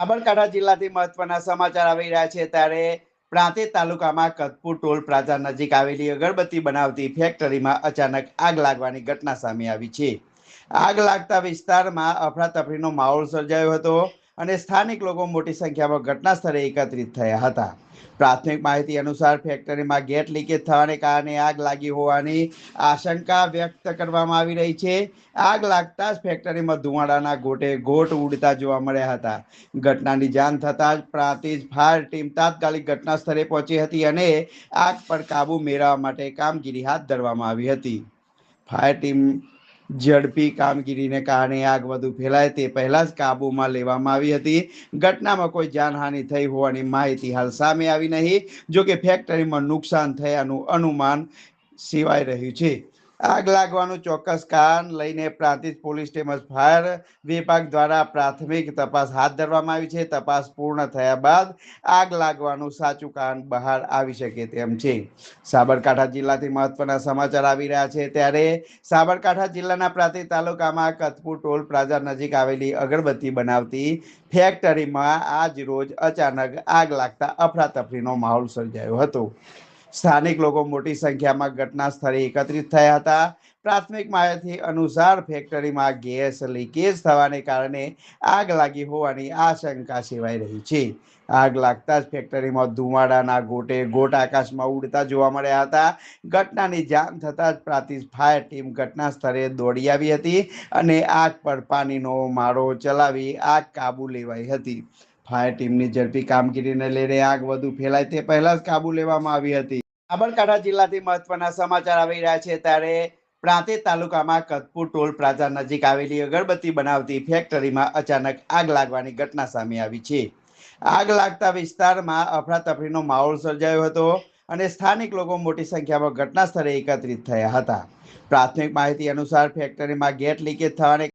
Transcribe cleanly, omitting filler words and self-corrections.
સાબરકાંઠા જિલ્લાથી મહત્વના સમાચાર આવી રહ્યા છે ત્યારે પ્રાંતિજ તાલુકામાં કતપુર ટોલ પ્લાઝા નજીક આવેલી અગરબત્તી બનાવતી ફેક્ટરીમાં અચાનક આગ લાગવાની ઘટના સામે આવી છે। આગ લાગતા વિસ્તારમાં અફરાતફરીનો માહોલ સર્જાયો હતો અને સ્થાનિક લોકો મોટી સંખ્યામાં ઘટના સ્થળે એકત્રિત થયા હતા। પ્રાથમિક માહિતી અનુસાર ફેક્ટરીમાં ગેસ લીકેજ થવાને કારણે આગ લાગી હોવાની આશંકા વ્યક્ત કરવામાં આવી રહી છે। આગ લાગતા જ ફેક્ટરીમાં ધુમાડાના ગોટે ગોટ ઉડતા જોવા મળ્યા હતા। ઘટનાની જાણ થતાં જ પ્રાંતિજ ફાયર ટીમ તાત્કાલિક ઘટના સ્થળે પહોંચી હતી અને આગ પર કાબુ મેળવવા માટે કામગીરી હાથ ધરવામાં આવી હતી। ફાયર ટીમ ઝડપી કામગીરીને કારણે આગ વધુ ફેલાય તે પહેલા જ કાબૂમાં લેવામાં આવી હતી। ઘટનામાં કોઈ જાનહાનિ થઈ હોવાની માહિતી હાલ સામે આવી નહીં, જો કે ફેક્ટરીમાં નુકસાન થયાનું અનુમાન સેવાઈ રહ્યું છે। આગ લાગવાનું ચોક્કસ કારણ લઈને પ્રાંતિજ પોલીસ તેમજ ફાયર વિભાગ દ્વારા પ્રાથમિક તપાસ હાથ ધરવામાં આવી છે। તપાસ પૂર્ણ થયા બાદ આગ લાગવાનું સાચું કારણ બહાર આવી શકે તેમ છે। સાબરકાંઠા જિલ્લાથી મહત્વના સમાચાર આવી રહ્યા છે ત્યારે સાબરકાંઠા જિલ્લાના પ્રાંતિજ તાલુકામાં કતપુર ટોલ પ્લાઝા નજીક આવેલી અગરબત્તી બનાવતી ફેક્ટરીમાં આજ રોજ અચાનક આગ લાગતા અફરાતફરીનો માહોલ સર્જાયો હતો। સ્થાનિક લોકો મોટી સંખ્યામાં ઘટના સ્થળે એકત્રિત થયા હતા। પ્રાથમિક માહિતી અનુસાર ફેક્ટરીમાં ગેસ લીકેજ થવાને કારણે આગ લાગી હોવાની આશંકા સેવાઈ રહી છે। આગ લાગતા જ ફેક્ટરીમાં ધુમાડાના ગોટે ગોટ આકાશમાં ઉડતા જોવા મળ્યા હતા। ઘટનાની જાણ થતાં જ પ્રાંતિજ ફાયર ટીમ ઘટના સ્થળે દોડી આવી હતી અને આગ પર પાણીનો મારો ચલાવી આગ કાબુ લેવાઈ હતી। ફાયર ટીમની ઝડપી કામગીરીને લઈને આગ વધુ ફેલાય તે પહેલા જ કાબુ લેવામાં આવી હતી। સાબરકાંઠા જિલ્લાથી મહત્વના સમાચાર આવી રહ્યા છે ત્યારે પ્રાંતિજ તાલુકામાં કતપુર ટોલ પ્લાઝા નજીક આવેલી અગરબત્તી બનાવતી ફેક્ટરીમાં અચાનક આગ લાગવાની ઘટના સામે આવી છે। આગ લાગતા વિસ્તારમાં અફરાતફરીનો માહોલ સર્જાયો હતો અને સ્થાનિક લોકો મોટી સંખ્યામાં ઘટના સ્થળે એકત્રિત થયા હતા। પ્રાથમિક માહિતી અનુસાર ફેક્ટરીમાં ગેસ લીકેજ થવાને